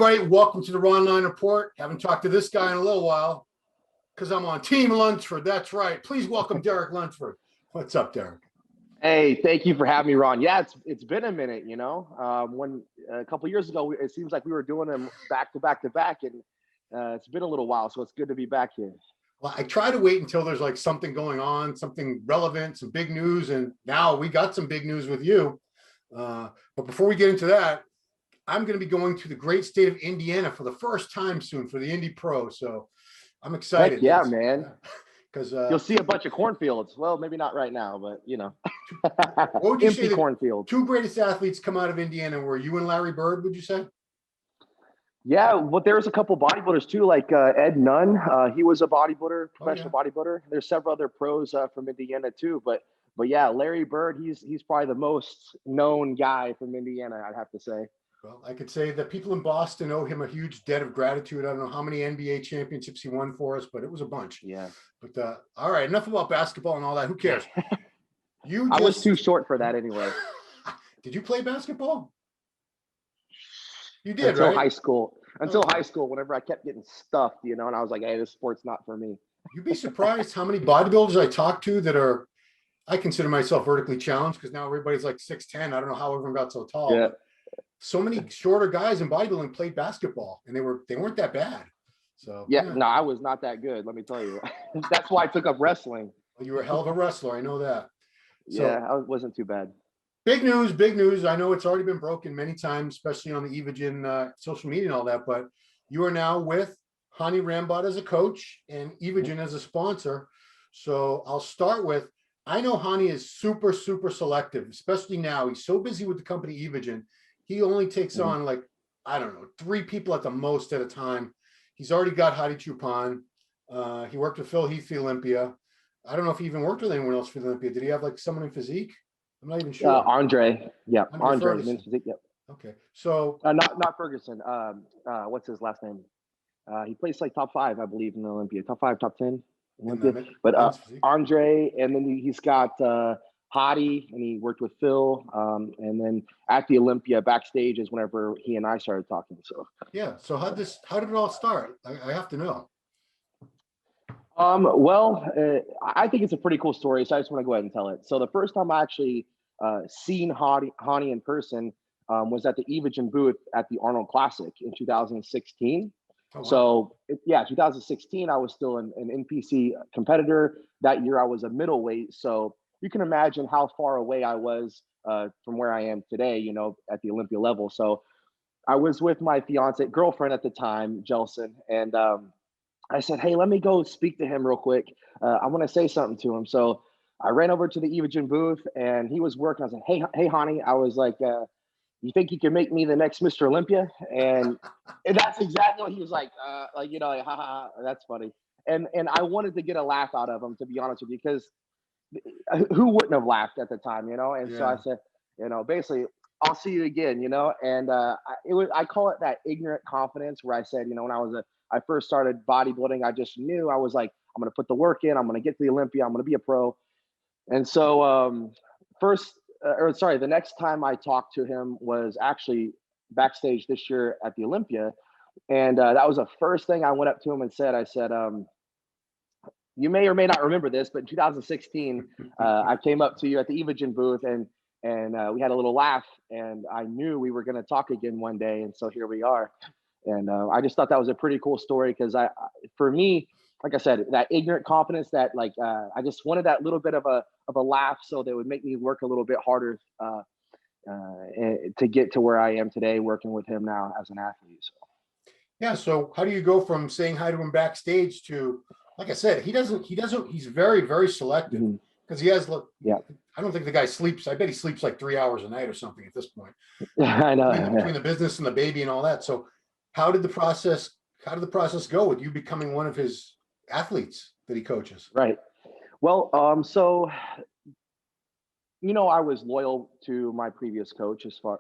everybody. Welcome to the Ronline Report. Haven't talked to this guy in a little while because I'm on Team Lunsford. That's right. Please welcome Derek Lunsford. What's up, Derek? Hey, thank you for having me, Ron. Yeah, it's been a minute, when a couple of years ago, it seems like we were doing them back to back to back, and it's been a little while, so it's good to be back here. Well, I try to wait until there's like something going on, something relevant, some big news, and now we got some big news with you. But before we get into that, I'm going to be going to the great state of Indiana for the first time soon for the Indy Pro. So I'm excited. Heck yeah, man. Because you'll see a bunch of cornfields. Well, maybe not right now, but what would you empty say cornfields. Two greatest athletes come out of Indiana were you and Larry Bird, would you say? Yeah, but there's a couple bodybuilders too, like Ed Nunn. He was a bodybuilder, professional bodybuilder. There's several other pros from Indiana too, but yeah, Larry Bird, he's probably the most known guy from Indiana, I'd have to say. Well, I could say that people in Boston owe him a huge debt of gratitude. I don't know how many NBA championships he won for us, but it was a bunch. Yeah. But all right, enough about basketball and all that. Who cares? I was too short for that anyway. Did you play basketball? You did, until right? high school. Until high school, whenever I kept getting stuffed, and I was like, hey, this sport's not for me. You'd be surprised how many bodybuilders I talk to that are, I consider myself vertically challenged because now everybody's like 6'10". I don't know how everyone got so tall. Yeah. So many shorter guys in bodybuilding played basketball, and they weren't that bad. So no, I was not that good. Let me tell you. That's why I took up wrestling. Well, you were a hell of a wrestler. I know that. So, yeah, I wasn't too bad. Big news. I know it's already been broken many times, especially on the Evogen social media and all that. But you are now with Hany Rambod as a coach and Evogen as a sponsor. So I'll start with. I know Hany is super, super selective, especially now. He's so busy with the company Evogen. He only takes on like, I don't know, 3 people at the most at a time. He's already got Hadi Chupin. He worked with Phil Heath for Olympia. I don't know if he even worked with anyone else for Olympia. Did he have like someone in physique? I'm not even sure. Andre. Yeah. Andre. Physique, yep. Okay. So not Ferguson. What's his last name? He placed like top 5, I believe, in the Olympia. Top 5, top 10. But Andre, and then he's got Hadi, and he worked with Phil, and then at the Olympia backstage is whenever he and I started talking. So yeah. So how did it all start? I have to know. I think it's a pretty cool story, so I just want to go ahead and tell it. So the first time I actually seen Hany in person was at the Evogen booth at the Arnold Classic in 2016. Oh, wow. So 2016, I was still an NPC competitor. That year I was a middleweight. So you can imagine how far away I was from where I am today, at the Olympia level. So I was with my girlfriend at the time, Jelson, and I said, hey, let me go speak to him real quick. I want to say something to him. So I ran over to the Evogen booth and he was working. I was like, hey, Hany. I was like, you think you can make me the next Mr. Olympia? And that's exactly what he was like, haha, that's funny. And I wanted to get a laugh out of him, to be honest with you, because who wouldn't have laughed at the time, And so I said, basically, I'll see you again, And I call it that ignorant confidence where I said, when I first started bodybuilding, I just knew I was like, I'm going to put the work in. I'm going to get to the Olympia. I'm going to be a pro. And so the next time I talked to him was actually backstage this year at the Olympia. And that was the first thing I went up to him and said, you may or may not remember this, but in 2016, I came up to you at the Evogen booth and we had a little laugh, and I knew we were going to talk again one day. And so here we are. And I just thought that was a pretty cool story because for me, like I said, that ignorant confidence that I just wanted that little bit of a laugh so that would make me work a little bit harder to get to where I am today, working with him now as an athlete. So. Yeah. So how do you go from saying hi to him backstage to, like I said, he's very, very selective because he has, I don't think the guy sleeps. I bet he sleeps like 3 hours a night or something at this point. I know. Between the business and the baby and all that. So how did the process go with you becoming one of his athletes that he coaches? Right. Well, so, I was loyal to my previous coach as far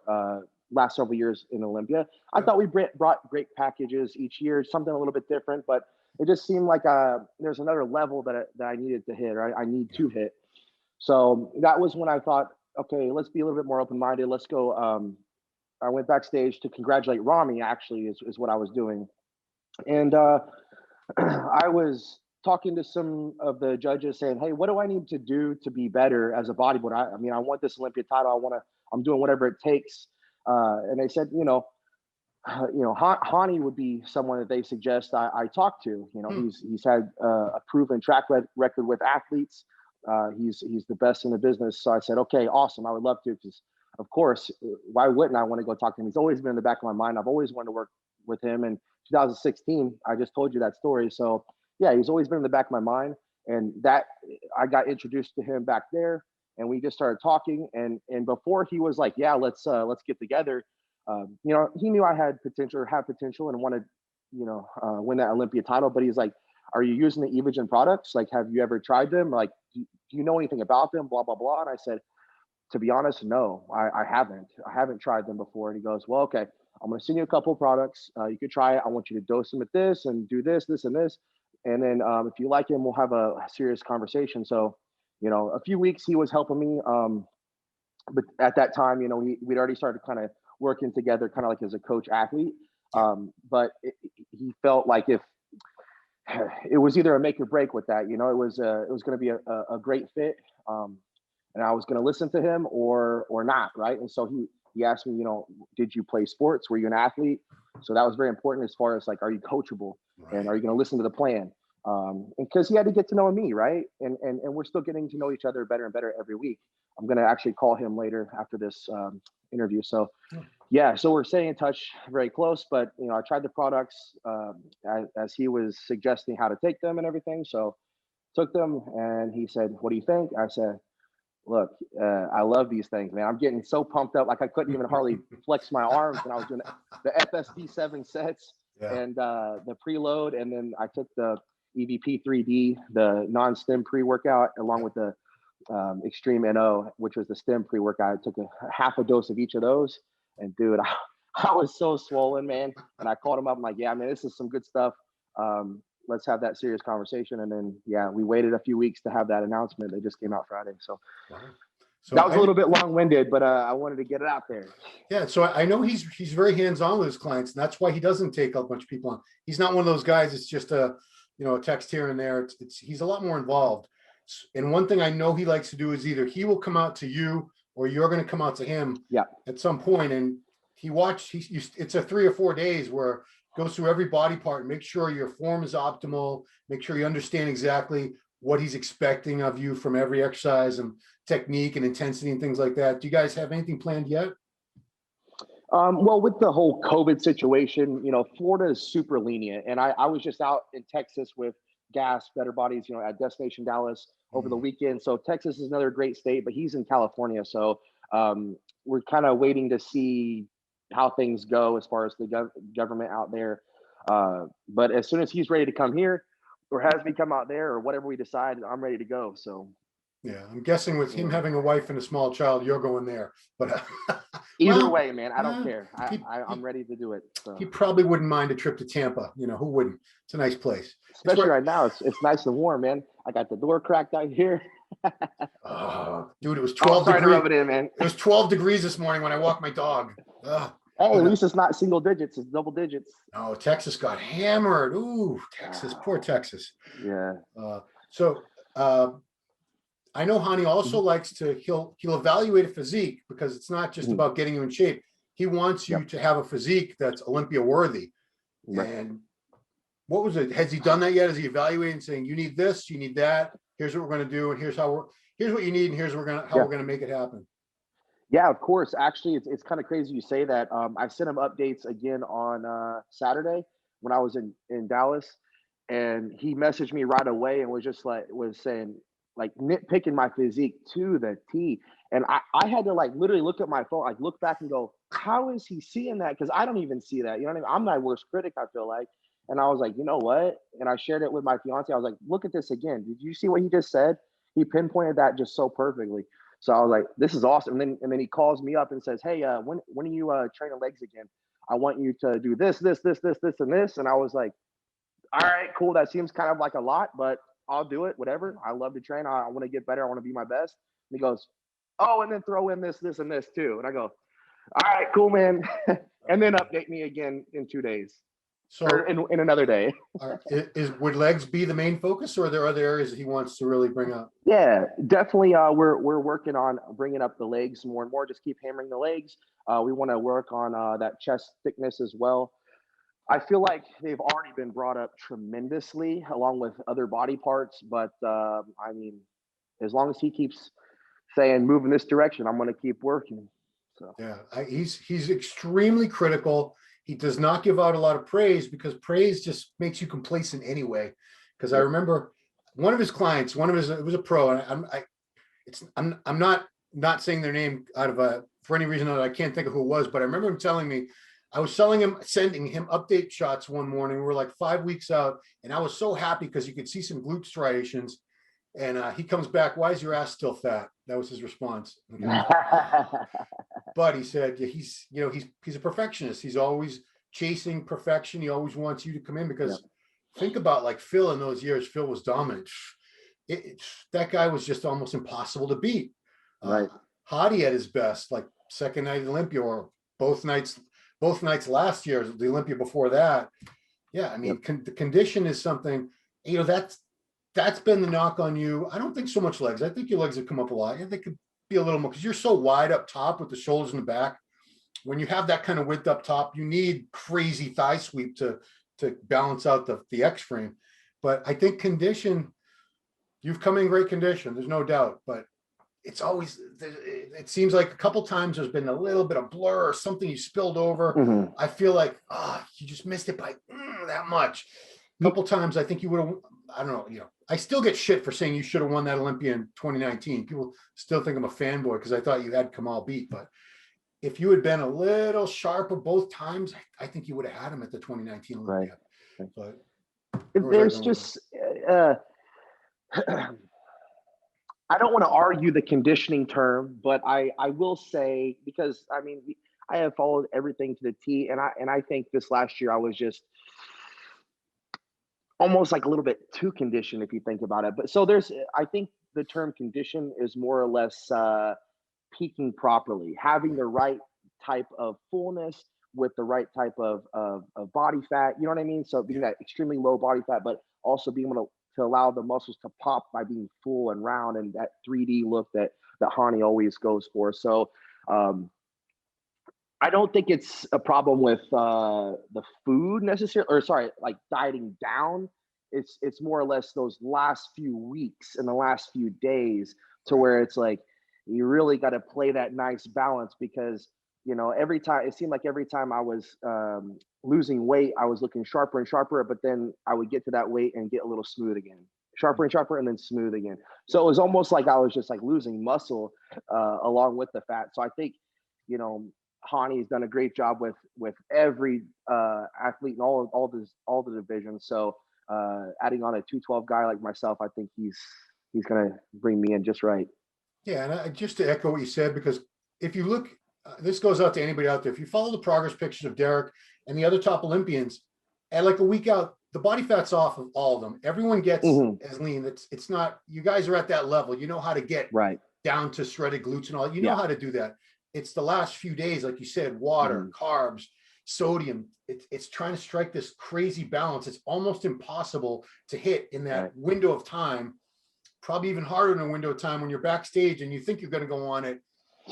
last several years in Olympia. I thought we brought great packages each year, something a little bit different, but it just seemed like there's another level that I needed to hit, or I need to hit. So that was when I thought, okay, let's be a little bit more open-minded. Let's go I went backstage to congratulate Rami. Actually, is what I was doing, and I was talking to some of the judges, saying, "Hey, what do I need to do to be better as a bodybuilder? I mean, I want this Olympia title. I'm doing whatever it takes." And they said, Hany would be someone that they suggest I talk to. He's had a proven track record with athletes. He's the best in the business. So I said, okay, awesome. I would love to, because of course, why wouldn't I want to go talk to him? He's always been in the back of my mind. I've always wanted to work with him. In 2016, I just told you that story. So yeah, he's always been in the back of my mind. And that I got introduced to him back there, and we just started talking. And before he was like, yeah, let's get together. He knew I have potential and wanted, win that Olympia title. But he's like, are you using the Evogen products? Like, have you ever tried them? Like, do you know anything about them? Blah, blah, blah. And I said, to be honest, no, I haven't. I haven't tried them before. And he goes, well, okay, I'm going to send you a couple of products. You could try it. I want you to dose them at this and do this, this, and this. And then if you like him, we'll have a serious conversation. So, a few weeks he was helping me. But at that time, we'd already started kind of working together, kind of like as a coach athlete. But he felt like if it was either a make or break with that, it was going to be a great fit. And I was going to listen to him or not. Right. And so he asked me, did you play sports? Were you an athlete? So that was very important as far as like, are you coachable? Right. And are you going to listen to the plan? And because he had to get to know me. Right. And we're still getting to know each other better and better every week. I'm going to actually call him later after this interview. So yeah, so we're staying in touch, very close, but I tried the products as he was suggesting how to take them and everything. So took them, and he said, what do you think? I said, look, I love these things, man. I'm getting so pumped up, like I couldn't even hardly flex my arms when I was doing the FSD 7 sets and the preload. And then I took the EVP 3D, the non-stim pre-workout, along with the Extreme NO, which was the stem pre-workout. I took a half a dose of each of those, and dude, I was so swollen, man. And I called him up. I'm like, yeah, man, this is some good stuff. Let's have that serious conversation. And then, yeah, we waited a few weeks to have that announcement. They just came out Friday. So, so that was a little bit long-winded, but I wanted to get it out there. Yeah. So I know he's very hands-on with his clients, and that's why he doesn't take a bunch of people on. He's not one of those guys. It's just a text here and there. He's a lot more involved. And one thing I know he likes to do is either he will come out to you or you're going to come out to him at some point. And it's a 3 or 4 days where goes through every body part, make sure your form is optimal, make sure you understand exactly what he's expecting of you from every exercise and technique and intensity and things like that. Do you guys have anything planned yet? Well, with the whole COVID situation, Florida is super lenient. And I was just out in Texas with Gas, Better Bodies, at Destination Dallas over the weekend. So Texas is another great state, but he's in California. So we're kind of waiting to see how things go as far as the government out there. But as soon as he's ready to come here or has me come out there or whatever we decide, I'm ready to go. So yeah, I'm guessing with him having a wife and a small child, you're going there. But either way, man, I don't care. I'm ready to do it. So. He probably wouldn't mind a trip to Tampa. Who wouldn't? It's a nice place. Especially right now. It's nice and warm, man. I got the door cracked out here. Oh, dude, it was 12 degrees. To rub it in, man. It was 12 degrees this morning when I walked my dog. Hey, at least it's not single digits. It's double digits. Oh, Texas got hammered. Ooh, Texas. Poor Texas. Yeah. I know Hany also likes to, he'll evaluate a physique because it's not just about getting you in shape. He wants you to have a physique that's Olympia worthy. Right. And what was it? Has he done that yet? Is he evaluating, saying, you need this, you need that, here's what we're going to do, and here's what you need, and here's how we're going to make it happen? Yeah, of course. Actually, it's kind of crazy you say that. I sent him updates again on Saturday when I was in Dallas, and he messaged me right away and was saying, like, nitpicking my physique to the T. And I had to literally look at my phone, look back and go, how is he seeing that? Because I don't even see that. You know what I mean? I'm my worst critic, I feel like. And I was like, you know what? And I shared it with my fiance. I was like, look at this again. Did you see what he just said? He pinpointed that just so perfectly. So I was like, this is awesome. And then he calls me up and says, hey, when are you training legs again? I want you to do this, and this. And I was like, all right, cool. That seems kind of like a lot, but I'll do it, whatever. I love to train. I want to get better. I want to be my best. And he goes, oh, and then throw in this, and this too. And I go, All right, cool, man. And then update me again in 2 days So or in another day. would legs be the main focus, or are there other areas that he wants to really bring up? Yeah, definitely. We're working on bringing up the legs more and more. Just keep hammering the legs. We want to work on that chest thickness as well. I feel like they've already been brought up tremendously along with other body parts. But I mean, as long as he keeps saying move in this direction, I'm going to keep working. So Yeah, he's extremely critical. He does not give out a lot of praise because praise just makes you complacent anyway. Because I Yep. remember one of his clients, it was a pro, and I'm not saying their name out of for any reason that I can't think of who it was, but I remember him telling me I was sending him update shots one morning. We were like 5 weeks out, and I was so happy because you could see some glute striations. And he comes back, "Why is your ass still fat?" That was his response. But he said, yeah, he's a perfectionist. He's always chasing perfection. He always wants you to come in because think about like Phil in those years. Phil was dominant. That guy was just almost impossible to beat. Right. Hany at his best, like second night at Olympia, or both nights last year, the Olympia before that. Yeah, I mean, the condition is something, that's been the knock on you. I don't think so much legs. I think your legs have come up a lot. They could be a little more because you're so wide up top with the shoulders in the back. When you have that kind of width up top, you need crazy thigh sweep to balance out the X frame. But I think condition, you've come in great condition. There's no doubt. But it's always, it seems like a couple times there's been a little bit of blur or something you spilled over. Mm-hmm. I feel like, you just missed it by that much. A couple times I think you would have, I don't know, I still get shit for saying you should have won that Olympia in 2019. People still think I'm a fanboy because I thought you had Kamal beat. But if you had been a little sharper both times, I think you would have had him at the 2019 Olympia. Right. But there's just, I don't want to argue the conditioning term, but I will say, because I mean, I have followed everything to the T, and I think this last year I was just almost like a little bit too conditioned if you think about it. But so I think the term condition is more or less peaking properly, having the right type of fullness with the right type of body fat. You know what I mean? So being that extremely low body fat, but also being able to allow the muscles to pop by being full and round and that 3D look that Hany always goes for. So I don't think it's a problem with the food necessarily, or sorry, like dieting down. It's more or less those last few weeks and the last few days to where it's like you really got to play that nice balance because every time it seemed like every time I was losing weight, I was looking sharper and sharper, but then I would get to that weight and get a little smooth again, sharper and sharper, and then smooth again. So it was almost like I was just like losing muscle along with the fat. So I think Hany's done a great job with every athlete in all the divisions. So adding on a 212 guy like myself, I think he's gonna bring me in just right. Yeah, and just to echo what you said, because if you look, this goes out to anybody out there. If you follow the progress pictures of Derek and the other top Olympians, at like a week out, the body fat's off of all of them. Everyone gets as lean. It's not, you guys are at that level. You know how to get down to shredded glutes and all. You know how to do that. It's the last few days, like you said, water, carbs, sodium. It's trying to strike this crazy balance. It's almost impossible to hit in that window of time. Probably even harder in a window of time when you're backstage and you think you're going to go on at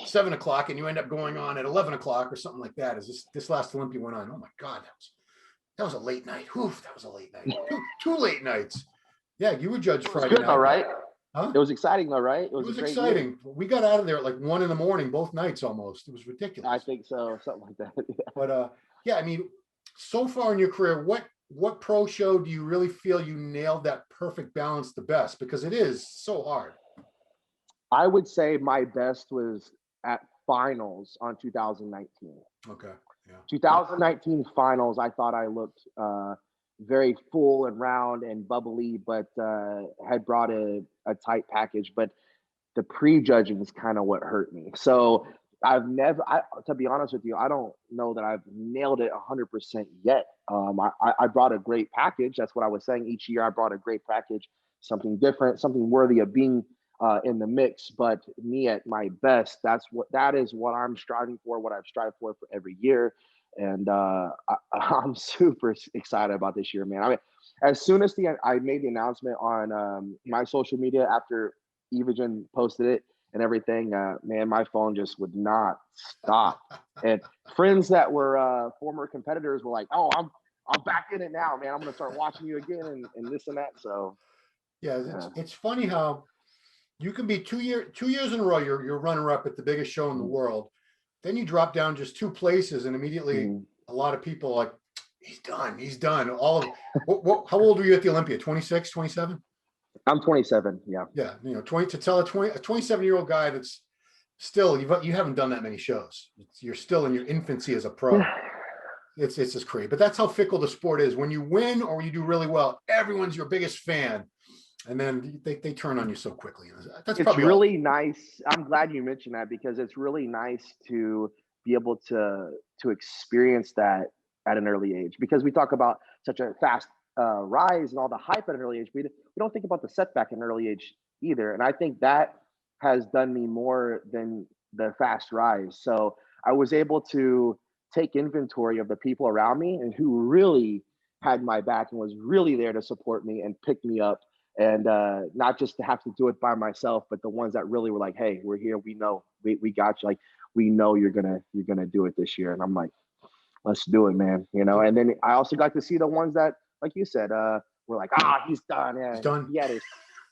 7 o'clock and you end up going on at 11 o'clock or something like that. As this last Olympia went on, oh my God, that was a late night. Oof, that was a late night. Two late nights. Yeah, you were judged Friday night. All right. Huh? It was exciting though, right? It was exciting. Year. We got out of there at like 1 a.m, both nights almost. It was ridiculous. I think so, something like that. But yeah, I mean, so far in your career, what pro show do you really feel you nailed that perfect balance the best? Because it is so hard. I would say my best was at finals on 2019. Okay. Yeah. 2019 finals, I thought I looked very full and round and bubbly, but had brought a tight package. But the prejudging is kind of what hurt me. So to be honest with you, I don't know that I've nailed it 100% yet. I brought a great package. That's what I was saying. Each year I brought a great package, something different, something worthy of being in the mix. But me at my best, that is what I'm striving for, what I've strived for every year. And I'm super excited about this year, man. I mean, as soon as I made the announcement on my social media after Evagen posted it and everything, man, my phone just would not stop. And friends that were former competitors were like, "Oh, I'm back in it now, man. I'm gonna start watching you again and this and that." So yeah, it's funny how you can be 2 years in a row, you're runner up at the biggest show in the world. Then you drop down just 2 places, and immediately a lot of people are like, he's done. How old were you at the Olympia? 26, 27? I'm 27. Yeah. Yeah, 20 to tell a 27-year-old guy that's still you haven't done that many shows. You're still in your infancy as a pro. It's just crazy. But that's how fickle the sport is. When you win or you do really well, everyone's your biggest fan. And then they turn on you so quickly. That's It's really nice. I'm glad you mentioned that, because it's really nice to be able to experience that at an early age, because we talk about such a fast rise and all the hype at an early age. We don't think about the setback at an early age either. And I think that has done me more than the fast rise. So I was able to take inventory of the people around me and who really had my back and was really there to support me and pick me up. And not just to have to do it by myself, but the ones that really were like, "Hey, we're here. We know, we got you. Like, we know you're gonna do it this year." And I'm like, "Let's do it, man." And then I also got to see the ones that, like you said, were like, he's done. Yeah, he's done. Yeah,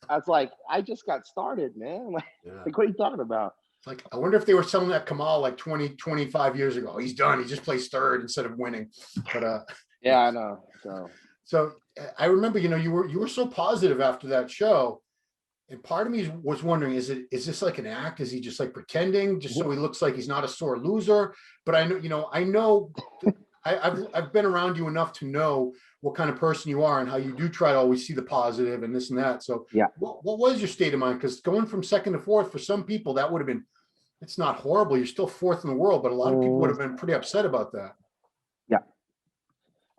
I was like, I just got started, man. Like, what are you talking about? Like, I wonder if they were selling that Kamal like 20, 25 years ago. He's done. He just plays third instead of winning. But yeah, I know. So I remember, you were so positive after that show, and part of me was wondering, is this like an act? Is he just like pretending, just so he looks like he's not a sore loser? But I know, I've been around you enough to know what kind of person you are and how you do try to always see the positive and this and that. So yeah, what was your state of mind? Because going from second to fourth for some people, that would have been, it's not horrible. You're still fourth in the world, but a lot of people would have been pretty upset about that. Yeah.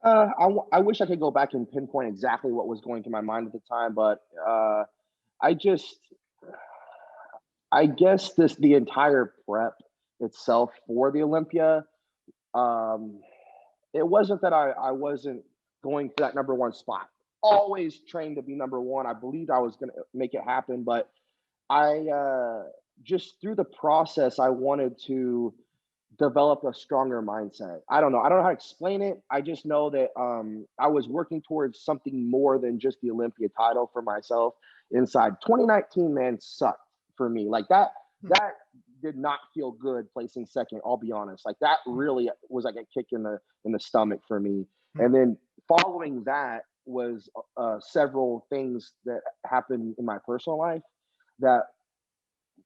I wish I could go back and pinpoint exactly what was going through my mind at the time, but I guess the entire prep itself for the Olympia, it wasn't that I wasn't going for that number one spot. Always trained to be number one. I believed I was going to make it happen, but I just through the process, I wanted to develop a stronger mindset. I don't know how to explain it. I just know that I was working towards something more than just the Olympia title for myself inside. 2019, man, sucked for me. Like that did not feel good placing second, I'll be honest. Like that really was like a kick in the stomach for me. And then following that was several things that happened in my personal life that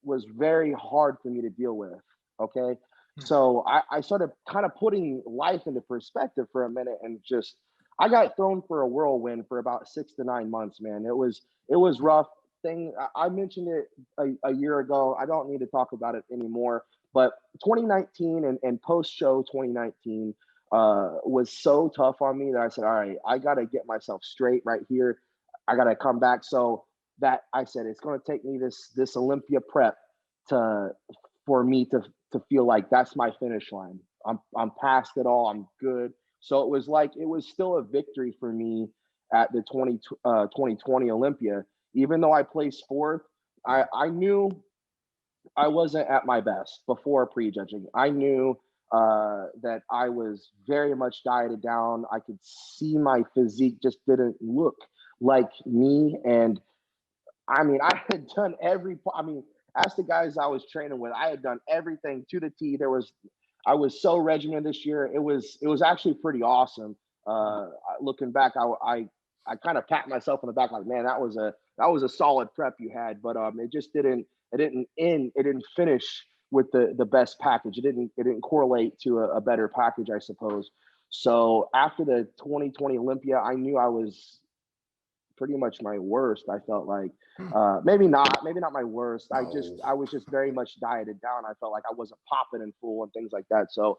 was very hard for me to deal with. Okay. So I started kind of putting life into perspective for a minute, and just I got thrown for a whirlwind for about 6 to 9 months, man. It was rough. I mentioned it a year ago. I don't need to talk about it anymore. But 2019 and post show 2019 was so tough on me that I said, all right, I got to get myself straight right here. I got to come back. So that I said, it's going to take me this Olympia prep for me to feel like that's my finish line. I'm past it all. I'm good. So it was still a victory for me at the 2020 Olympia. Even though I placed fourth, I knew I wasn't at my best before prejudging. I knew that I was very much dieted down. I could see my physique just didn't look like me. And I mean, I had done ask the guys I was training with, I had done everything to the T. I was so regimented this year. It was actually pretty awesome. Looking back, I kind of pat myself on the back like, man, that was a solid prep you had, but it didn't finish with the best package. It didn't correlate to a better package, I suppose. So after the 2020 Olympia, I knew I was pretty much my worst. I felt like maybe not my worst. No. I was just very much dieted down. I felt like I wasn't popping in full and things like that. So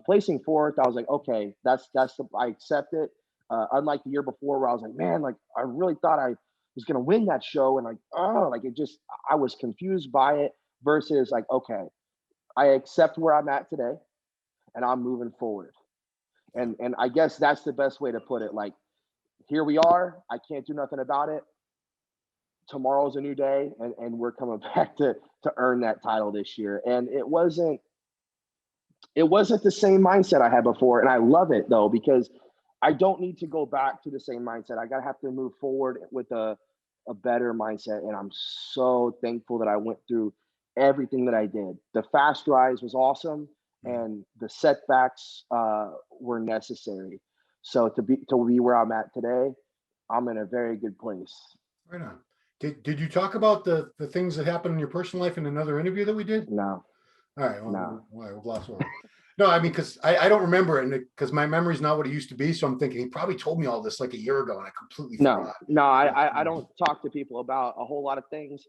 placing fourth, I was like, okay, I accept it. Unlike the year before where I was like, man, like I really thought I who's going to win that show. And like, oh, like I was confused by it versus like, okay, I accept where I'm at today and I'm moving forward. And I guess that's the best way to put it. Like, here we are. I can't do nothing about it. Tomorrow's a new day, and we're coming back to earn that title this year. And it wasn't the same mindset I had before. And I love it though, because I don't need to go back to the same mindset. I gotta have to move forward with a better mindset. And I'm so thankful that I went through everything that I did. The fast rise was awesome, and the setbacks were necessary. So to be where I'm at today, I'm in a very good place. Right on. Did you talk about the things that happened in your personal life in another interview that we did? No. All right. Well, No. we've lost over. No, I mean, because I don't remember it, because my memory's not what it used to be. So I'm thinking he probably told me all this like a year ago, and I completely forgot. No, I don't talk to people about a whole lot of things.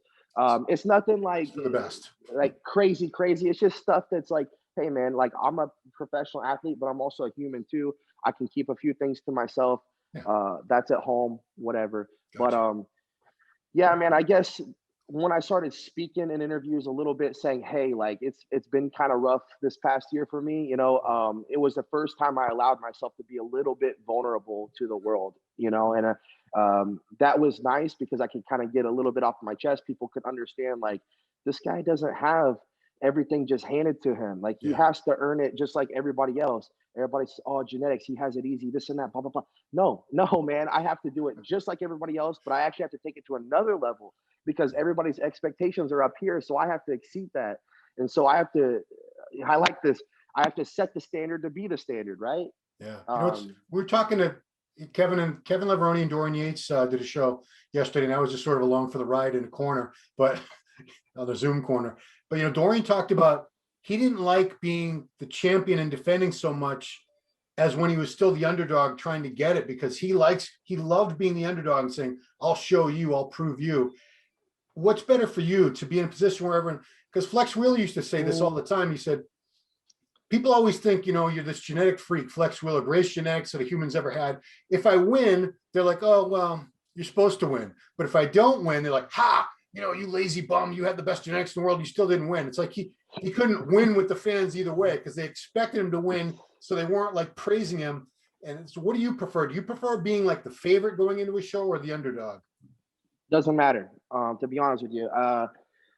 It's nothing like For the best. Like crazy. It's just stuff that's like, hey man, like I'm a professional athlete, but I'm also a human too. I can keep a few things to myself. Yeah. That's at home, whatever. Gotcha. But yeah, man, I guess when I started speaking in interviews a little bit, saying, hey, like it's been kind of rough this past year for me, you know, it was the first time I allowed myself to be a little bit vulnerable to the world, you know, and that was nice because I could kind of get a little bit off my chest. People could understand, like, this guy doesn't have everything just handed to him. Like, he has to earn it just like everybody else. Everybody's, oh, genetics, he has it easy, this and that, blah, blah, blah. No, man, I have to do it just like everybody else, but I actually have to take it to another level because everybody's expectations are up here. So I have to exceed that. And so I like this. I have to set the standard to be the standard, right? Yeah. We're talking to Kevin Leveroni and Dorian Yates did a show yesterday, and I was just sort of along for the ride in the corner, but on the Zoom corner. But, you know, Dorian talked about he didn't like being the champion and defending so much as when he was still the underdog trying to get it, because he loved being the underdog and saying, I'll show you, I'll prove you. What's better for you to be in a position where everyone, because Flex Wheeler used to say this all the time. He said, people always think, you know, you're this genetic freak, Flex Wheeler, greatest genetics that a human's ever had. If I win, they're like, oh, well, you're supposed to win. But if I don't win, they're like, ha, you know, you lazy bum, you had the best genetics in the world, you still didn't win. It's like he couldn't win with the fans either way because they expected him to win, so they weren't like praising him. And so what do you prefer? Do you prefer being like the favorite going into a show or the underdog? Doesn't matter, to be honest with you.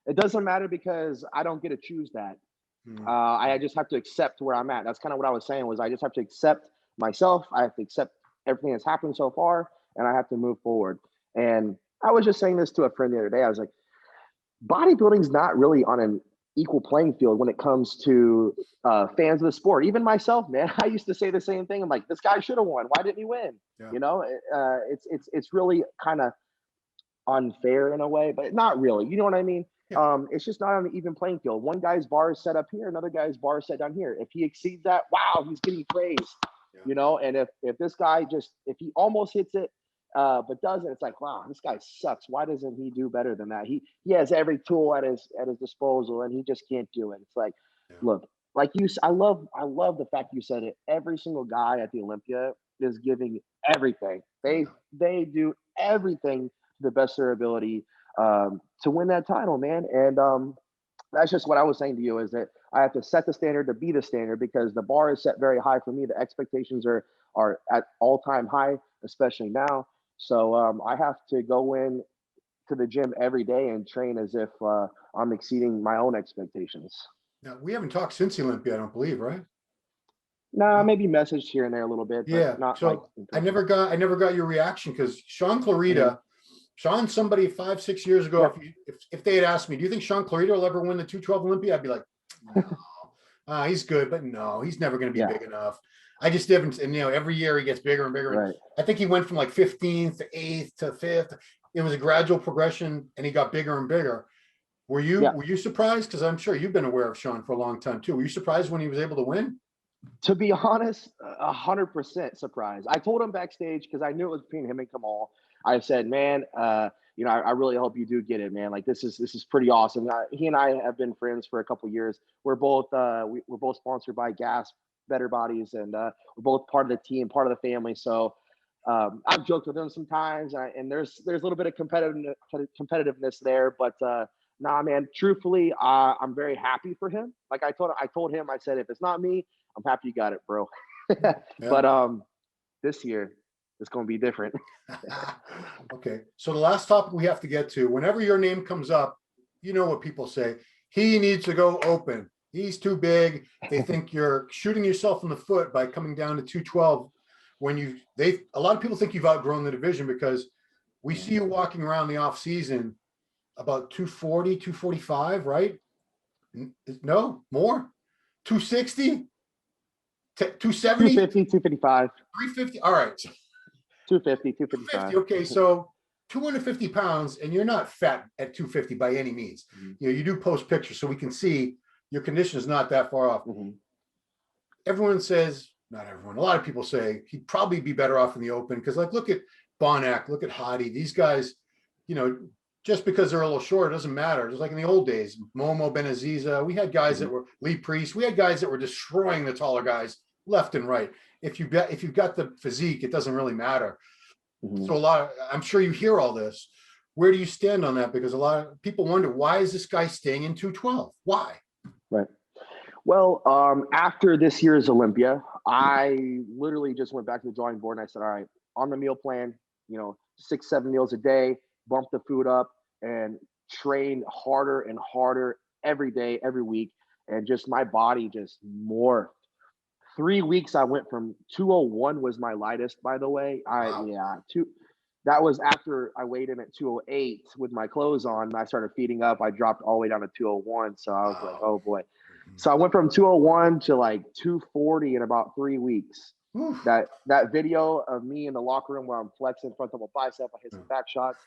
It doesn't matter because I don't get to choose that. I just have to accept where I'm at. That's kind of what I was saying, was I just have to accept myself. I have to accept everything that's happened so far, and I have to move forward. And I was just saying this to a friend the other day. I was like, bodybuilding's not really on an equal playing field when it comes to fans of the sport. Even myself, man, I used to say the same thing. I'm like, this guy should have won. Why didn't he win? Yeah. You know, it's really kind of unfair in a way, but not really. You know what I mean? Yeah. It's just not on an even playing field. One guy's bar is set up here, another guy's bar is set down here. If he exceeds that, wow, he's getting praised. Yeah. You know, and if this guy if he almost hits it, but doesn't, it's like, wow, this guy sucks. Why doesn't he do better than that? He has every tool at his disposal, and he just can't do it. It's like, look, like I love the fact you said it. Every single guy at the Olympia is giving everything. They do everything to the best of their ability to win that title, man. And that's just what I was saying to you, is that I have to set the standard to be the standard, because the bar is set very high for me. The expectations are at all-time high, especially now. So I have to go in to the gym every day and train as if I'm exceeding my own expectations. Now, we haven't talked since the Olympia, I don't believe, right? Nah, maybe messaged here and there a little bit. But yeah. Not so like I never got your reaction, because Sean Clarita, Sean, somebody 5-6 years ago, if they had asked me, do you think Sean Clarita will ever win the 212 Olympia? I'd be like, no. He's good, but no, he's never going to be big enough. I just didn't. And, you know, every year he gets bigger and bigger. Right. I think he went from like 15th to 8th to 5th. It was a gradual progression, and he got bigger and bigger. Were you surprised? Because I'm sure you've been aware of Sean for a long time too. Were you surprised when he was able to win? To be honest, 100% surprised. I told him backstage, because I knew it was between him and Kamal. I said, man, you know, I really hope you do get it, man. Like, this is pretty awesome. He and I have been friends for a couple of years. We're both we're both sponsored by Gas Better Bodies, and we're both part of the team, part of the family. So I've joked with him sometimes, and there's a little bit of competitiveness there, but nah, man. Truthfully, I'm very happy for him. Like I told him, I said, if it's not me, I'm happy you got it, bro. Yeah. But this year it's gonna be different. Okay, so the last topic we have to get to, whenever your name comes up, you know what people say. He needs to go open. He's too big. They think you're shooting yourself in the foot by coming down to 212 when a lot of people think you've outgrown the division because we see you walking around the off season about 240, 245, right? No, more? 260? 270? 250, 255, 350? All right. 250, 250. 255. Okay, so 250 pounds, and you're not fat at 250 by any means. You know, you do post pictures, so we can see your condition is not that far off. Everyone says, not everyone, a lot of people say he'd probably be better off in the open because, like, look at Bonac, look at Hady. These guys, you know, just because they're a little short, it doesn't matter. Just like in the old days, Momo Benaziza, we had guys that were Lee Priest, we had guys that were destroying the taller guys left and right. If you've got the physique, it doesn't really matter. So I'm sure you hear all this. Where do you stand on that? Because a lot of people wonder, why is this guy staying in 212? Why? Right. Well, after this year's Olympia, I literally just went back to the drawing board and I said, all right, on the meal plan, 6-7 meals a day, bump the food up and train harder and harder every day, every week. And just my body just morphed. 3 weeks, I went from 201 was my lightest, by the way. Wow. That was after I weighed in at 208 with my clothes on. And I started feeding up. I dropped all the way down to 201. So I was like, oh boy. So I went from 201 to like 240 in about 3 weeks. That video of me in the locker room where I'm flexing front double bicep, I hit some back shots.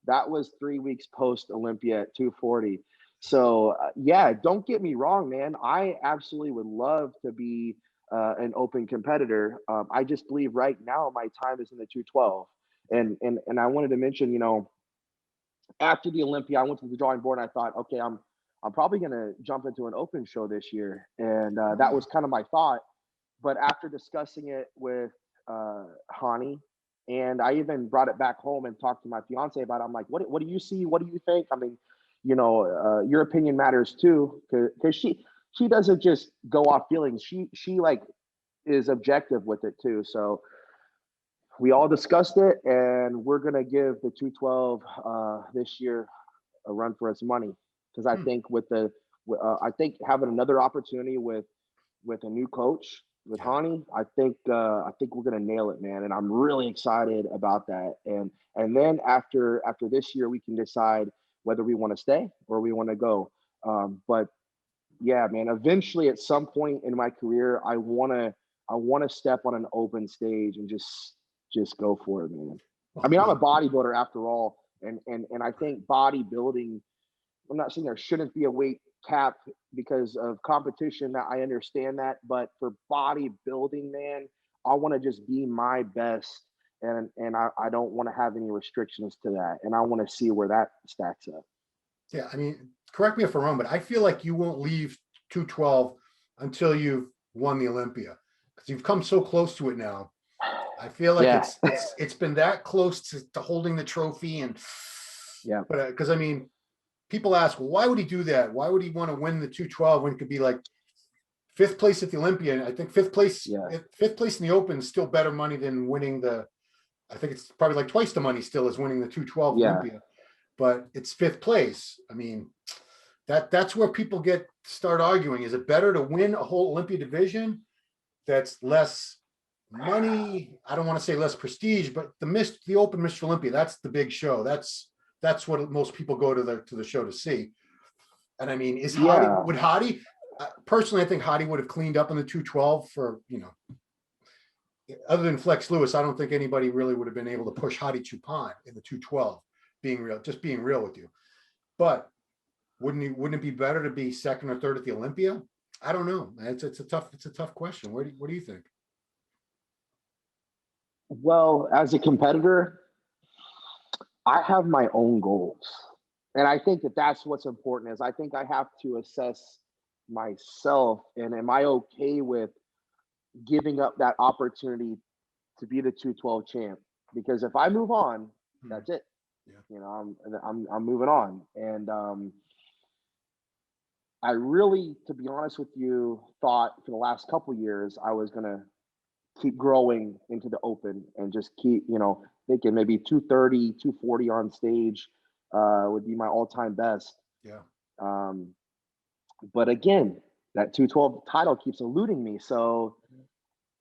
That was 3 weeks post Olympia at 240. So yeah, don't get me wrong, man. I absolutely would love to be an open competitor. I just believe right now my time is in the 212. And I wanted to mention, after the Olympia, I went to the drawing board and I thought, okay, I'm probably gonna jump into an open show this year. And that was kind of my thought. But after discussing it with Hany, and I even brought it back home and talked to my fiance about it, I'm like, what do you see? What do you think? I mean, your opinion matters too, because she doesn't just go off feelings. She like is objective with it too. So we all discussed it, and we're gonna give the 212 this year a run for its money because I think I think having another opportunity with a new coach with Hany, I think we're gonna nail it, man. And I'm really excited about that. And then after this year, we can decide whether we want to stay or we want to go. But yeah, man, eventually at some point in my career, I wanna step on an open stage and just go for it, man. I mean, I'm a bodybuilder after all, and I think bodybuilding, I'm not saying there shouldn't be a weight cap because of competition. That I understand that, but for bodybuilding, man, I want to just be my best, and I don't want to have any restrictions to that, and I want to see where that stacks up. Yeah, I mean, correct me if I'm wrong, but I feel like you won't leave 212 until you've won the Olympia because you've come so close to it now. I feel like it's been that close to holding the trophy, and but because I mean, people ask, well, why would he do that? Why would he want to win the 212 when it could be like 5th place at the Olympia? And I think 5th place in the Open is still better money than winning I think it's probably like twice the money still as winning the 212 Olympia, but it's 5th place. I mean, that's where people start arguing. Is it better to win a whole Olympia division that's less money? I don't want to say less prestige, but the Open Mr. Olympia, that's the big show. That's what most people go to the show to see. And I mean, would Hady, personally, I think Hady would have cleaned up in the 212 for, other than Flex Lewis, I don't think anybody really would have been able to push Hady Chupin in the 212, being real with you. But wouldn't it be better to be 2nd or 3rd at the Olympia? I don't know. It's a tough question. What do you think? Well, as a competitor, I have my own goals. And I think that's what's important is I think I have to assess myself and am I okay with giving up that opportunity to be the 212 champ? because if I move on, that's it. Yeah. You know, I'm moving on. And I really, to be honest with you, thought for the last couple years I was gonna keep growing into the open and just keep, you know, thinking maybe 230, 240 on stage would be my all-time best. Yeah. But again, that 212 title keeps eluding me. So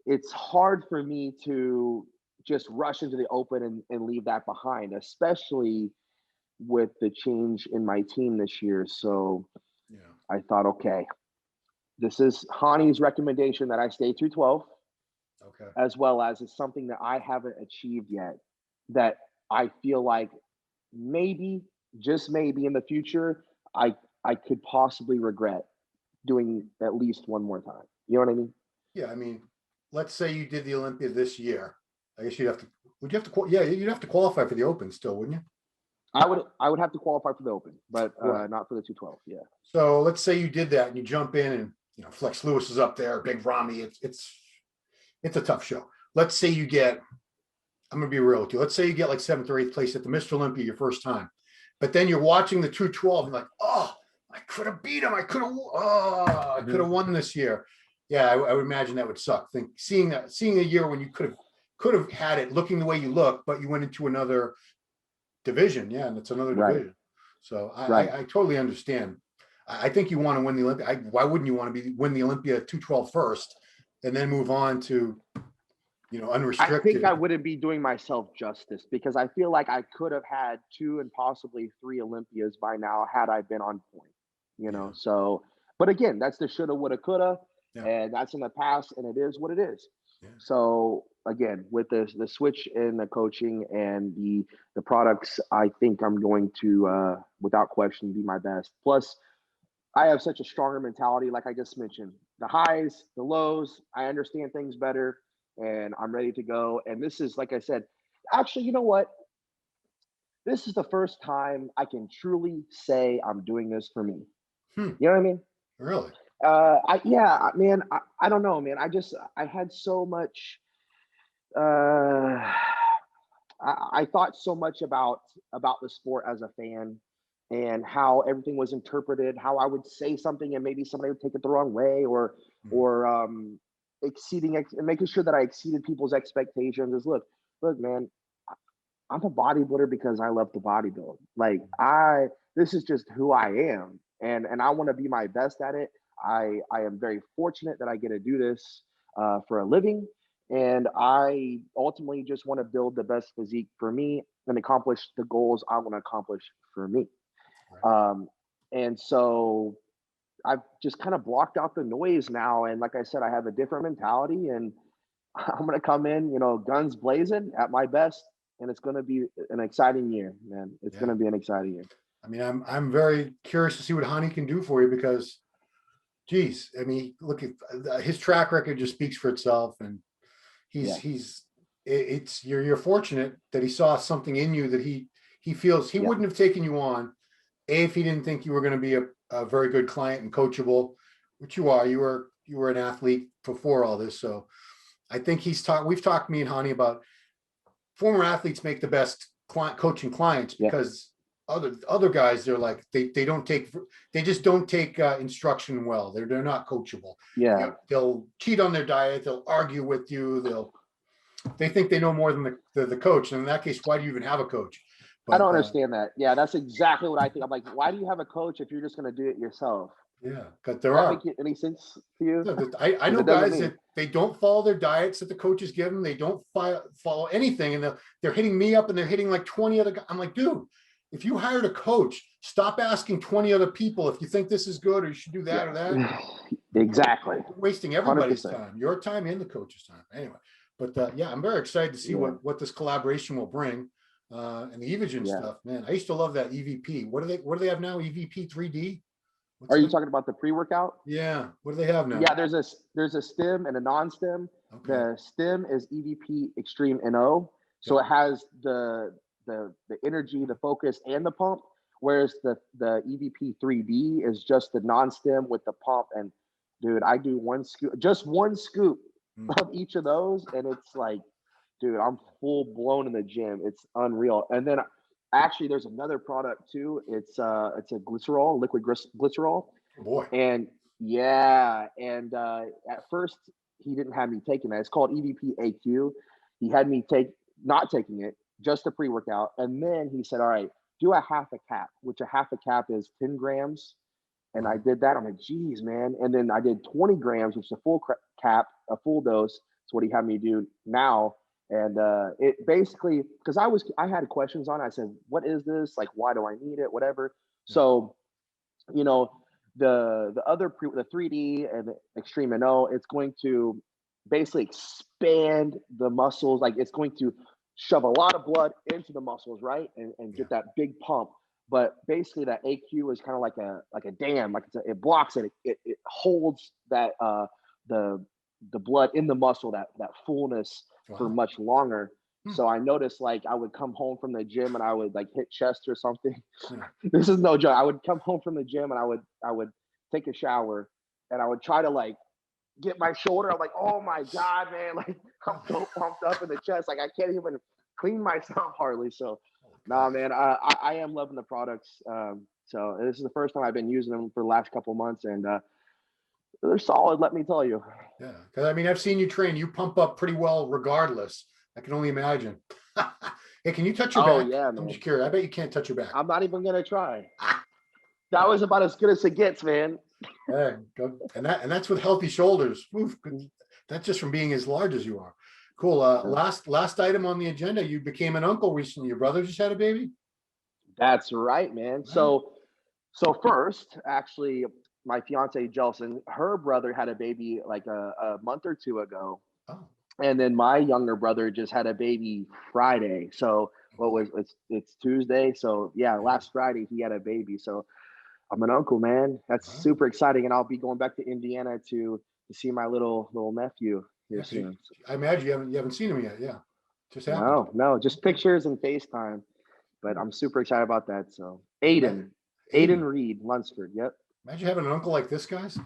it's hard for me to just rush into the open and leave that behind, especially with the change in my team this year. So Yeah. I thought, okay, this is Hany's recommendation that I stay 212, Okay. as well as it's something that I haven't achieved yet that I feel like maybe, just maybe in the future, I could possibly regret doing at least one more time. You know what I mean? Yeah. I mean, let's say you did the Olympia this year. I guess you'd have to, would you have to, yeah, you'd have to qualify for the Open still, wouldn't you? I would have to qualify for the Open, but Right. not for the 212. Yeah. So let's say you did that and you jump in and, you know, Flex Lewis is up there, Big Ramy. It's a tough show. Let's say you get, I'm gonna be real with you. Let's say you get like 7th or 8th place at the Mr. Olympia your first time, but then you're watching the 212 and like, oh, I could have beat him. I could have won this year. Yeah, I would imagine that would suck. Think seeing a year when you could have had it looking the way you look, but you went into another division. Yeah, and it's another Right. division. So Right. I totally understand. I think you want to win the Olympia. Why wouldn't you want to win the Olympia 212 first and then move on to, you know, I unrestricted? think I wouldn't be doing myself justice because I feel like I could have had 2 and possibly 3 Olympias by now had I been on point, you know. Yeah. So, but again, that's the shoulda, woulda, coulda, Yeah. and that's in the past, and it is what it is. Yeah. So again, with the switch in the coaching and the products, I think I'm going to, without question, be my best. Plus, I have such a stronger mentality, like I just mentioned. The highs, the lows, I understand things better, and I'm ready to go. And this is, like I said, actually, you know what? This is the first time I can truly say I'm doing this for me. Hmm. You know what I mean? Really? Man, I don't know, man. I had so much. I thought so much about the sport as a fan and how everything was interpreted, how I would say something and maybe somebody would take it the wrong way, or making sure that I exceeded people's expectations. Is look, man, I'm a bodybuilder because I love to bodybuild. Like this is just who I am, and I want to be my best at it. I am very fortunate that I get to do this for a living, and I ultimately just want to build the best physique for me and accomplish the goals I want to accomplish for me. Right. And so I've just kind of blocked out the noise now, and like I said, I have a different mentality, and I'm gonna come in, you know, guns blazing at my best, and it's gonna be an exciting year, man. It's Yeah. gonna be an exciting year. I mean, I'm very curious to see what Hani can do for you because, geez, I mean, look at his track record just speaks for itself, and Yeah, it's you're fortunate that he saw something in you that he feels he yeah, wouldn't have taken you on if he didn't think you were going to be a very good client and coachable, which you are. You were an athlete before all this, so I think we've talked, me and Hani, about former athletes make the best coaching clients yeah, because other guys, they're like they just don't take instruction well. They're not coachable. yeah. They'll cheat on their diet. They'll argue with you. They think they know more than the coach. And in that case, why do you even have a coach? I don't But understand that. Yeah, that's exactly what I think. I'm like, why do you have a coach if you're just gonna do it yourself? yeah, because Does there that are. make any sense to you? No, I Because know it doesn't guys me. that they don't follow their diets that the coaches give them. They don't follow anything, and they're hitting me up and they're hitting like 20 other guys. I'm like, dude, if you hired a coach, stop asking 20 other people if you think this is good or you should do that or that. Yeah, exactly. You're wasting one Hundred everybody's percent. time, your time and the coach's time. Anyway, but yeah, I'm very excited to see Yeah, what this collaboration will bring. And the Evogen yeah. stuff, man. I used to love that EVP. What do they have now? EVP 3D? What's Are the you name? talking about the pre-workout? Yeah. What do they have now? Yeah, there's a stem and a non-stem. Okay. The stem is EVP Extreme NO, so Yeah. it has the energy, the focus, and the pump. Whereas the EVP 3D is just the non-stem with the pump. And dude, I do just one scoop Mm. of each of those, and it's like dude, I'm full blown in the gym. It's unreal. And then actually, there's another product too. It's a glycerol, liquid glycerol, Oh, boy. and yeah, and at first he didn't have me taking that. It's called EVP AQ. He had me not taking it, just the pre-workout, and then he said, "All right, do a half a cap," which a half a cap is 10 grams. And I did that. I'm like, geez, man. And then I did 20 grams, which is a full cap, a full dose. That's what he had me do now. And it basically, because I had questions on it. I said, what is this? Like, why do I need it? Whatever. So, you know, the 3D and the Extreme NO, it's going to basically expand the muscles. Like, it's going to shove a lot of blood into the muscles, right? And get that big pump. But basically, that AQ is kind of like a dam. Like it blocks it. It holds that the blood in the muscle, that fullness for much longer. So I noticed, like, I would come home from the gym and I would like hit chest or something. This is no joke. I would come home from the gym and I would take a shower and I would try to like get my shoulder. I'm like, oh my God, man! Like, I'm so pumped up in the chest. Like, I can't even clean myself hardly. So. Nah, man, I am loving the products. So this is the first time I've been using them for the last couple of months, and they're solid, let me tell you. Yeah, because I mean, I've seen you train. You pump up pretty well regardless. I can only imagine. Hey, can you touch your back? Yeah, man. I'm just curious. I bet you can't touch your back. I'm not even gonna try. That was about as good as it gets, man. Yeah, and that's with healthy shoulders. Oof, that's just from being as large as you are. Cool. Last item on the agenda. You became an uncle recently. Your brother just had a baby? That's right, man. So first, actually, my fiance Jelson, her brother had a baby like a month or two ago. Oh. And then my younger brother just had a baby Friday. So it's Tuesday. So yeah, last Friday he had a baby. So I'm an uncle, man. That's super exciting. And I'll be going back to Indiana to see my little nephew. Soon. I imagine you haven't seen him yet. Yeah, just happened. No, just pictures and FaceTime. But I'm super excited about that. So Aiden Reed, Lunsford. Yep. Imagine having an uncle like this, guys.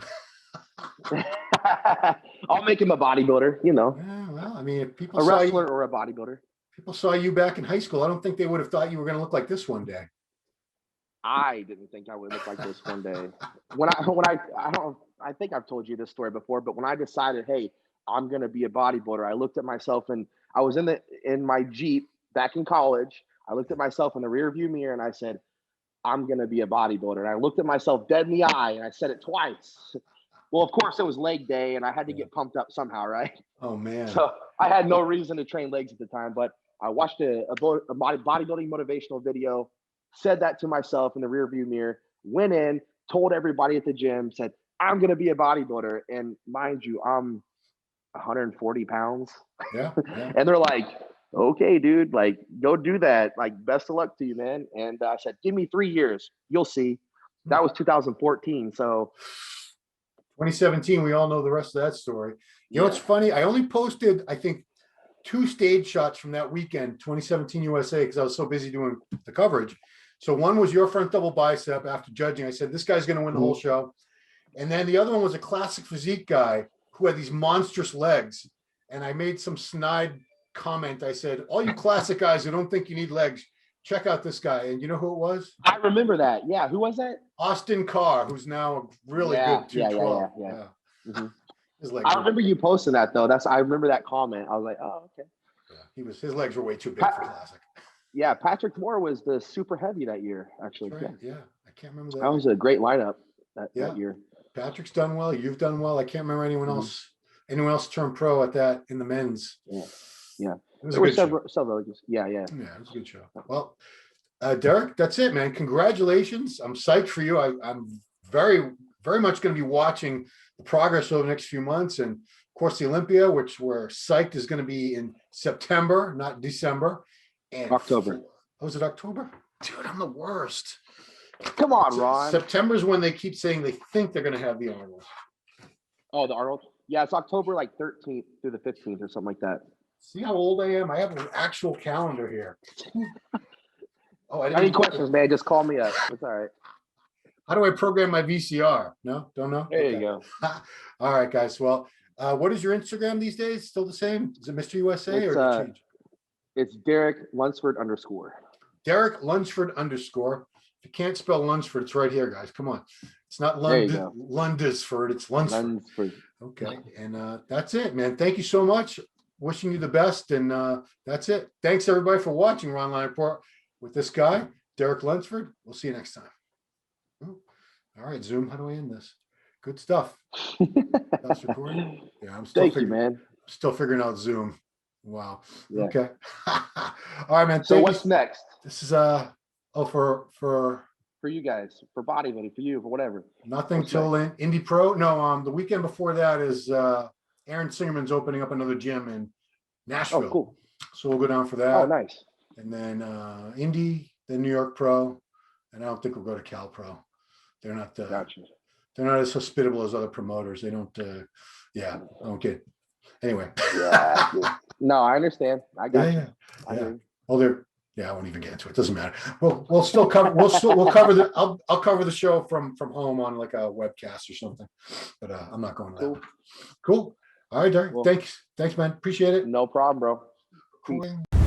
I'll make him a bodybuilder. You know. Yeah, well, I mean, if people a saw wrestler you, or a bodybuilder. People saw you back in high school. I don't think they would have thought you were going to look like this one day. I didn't think I would look like this one day. I think I've told you this story before, but when I decided, hey, I'm going to be a bodybuilder, I looked at myself and I was in my Jeep back in college. I looked at myself in the rear view mirror and I said, I'm going to be a bodybuilder. And I looked at myself dead in the eye and I said it twice. Well, of course it was leg day and I had to get pumped up somehow, right? Oh man. So I had no reason to train legs at the time, but I watched a bodybuilding motivational video, said that to myself in the rear view mirror, went in, told everybody at the gym, said, I'm going to be a bodybuilder. And mind you, I'm 140 pounds. Yeah. And they're like, okay, dude, like, go do that. Like, best of luck to you, man. And I said, give me 3 years. You'll see. That was 2014. So 2017, we all know the rest of that story. You know, it's funny. I only posted, I think, 2 stage shots from that weekend, 2017 USA, because I was so busy doing the coverage. So one was your front double bicep after judging. I said, this guy's going to win the whole show. And then the other one was a classic physique guy who had these monstrous legs. And I made some snide comment. I said, all you classic guys who don't think you need legs, check out this guy. And you know who it was? I remember that. Yeah. Who was that? Austin Carr, who's now a really good 212. Yeah. Mm-hmm. His legs I remember you posting that though. I remember that comment. I was like, oh, okay. Yeah, his legs were way too big for classic. Yeah, Patrick Moore was the super heavy that year, actually. Right. Yeah, I can't remember that. That was a great lineup that year. Patrick's done well. You've done well. I can't remember anyone else turned pro at that in the men's. Yeah. It was a good several. Yeah. Yeah, it was a good show. Well, Derek, that's it, man. Congratulations. I'm psyched for you. I'm very, very much going to be watching the progress over the next few months. And of course, the Olympia, which we're psyched is going to be in September, not December. And October. Was it October? Dude, I'm the worst. Come on, Ron. September is when they keep saying they think they're going to have the Arnold. Oh, the Arnold? Yeah, it's October like 13th through the 15th or something like that. See how old I am? I have an actual calendar here. Any questions, man? Just call me up. It's all right. How do I program my VCR? No, don't know. There you go. All right, guys. Well, What is your Instagram these days? Still the same? Is it Mr. USA It's or did it change? it's Derek Lunsford _ Derek Lunsford _. If you can't spell Lunsford, it's right here, guys. Come on. It's not There you go. Lundisford, it's Lunsford. Lunsford. Okay. And that's it, man. Thank you so much. Wishing you the best. And that's it. Thanks everybody for watching Ronline Report with this guy, Derek Lunsford. We'll see you next time. Oh, all right, Zoom. How do I end this? Good stuff. That's recording. Yeah, I'm still Thank you, man. still figuring out Zoom. Wow. Yeah. Okay. All right, man. So Thank what's you. next This is for for you guys, for bodybuilding, for you, for whatever? nothing What's till Indie Pro. No, the weekend before that is Aaron Singerman's opening up another gym in Nashville. Oh, cool. So we'll go down for that. Oh, nice. And then Indy, then New York Pro, and I don't think we'll go to Cal Pro. They're not. Gotcha. They're not as hospitable as other promoters. They don't. Yeah, I don't get. Anyway. Yeah. No, I understand. I got you. I Yeah. hear you. Oh, they're. Yeah, I won't even get into it. Doesn't matter. We'll still cover. We'll cover the. I'll cover the show from home on like a webcast or something. But I'm not going to that. Cool. All right, Derek. Well, Thanks, man. Appreciate it. No problem, bro. Peace. Cool.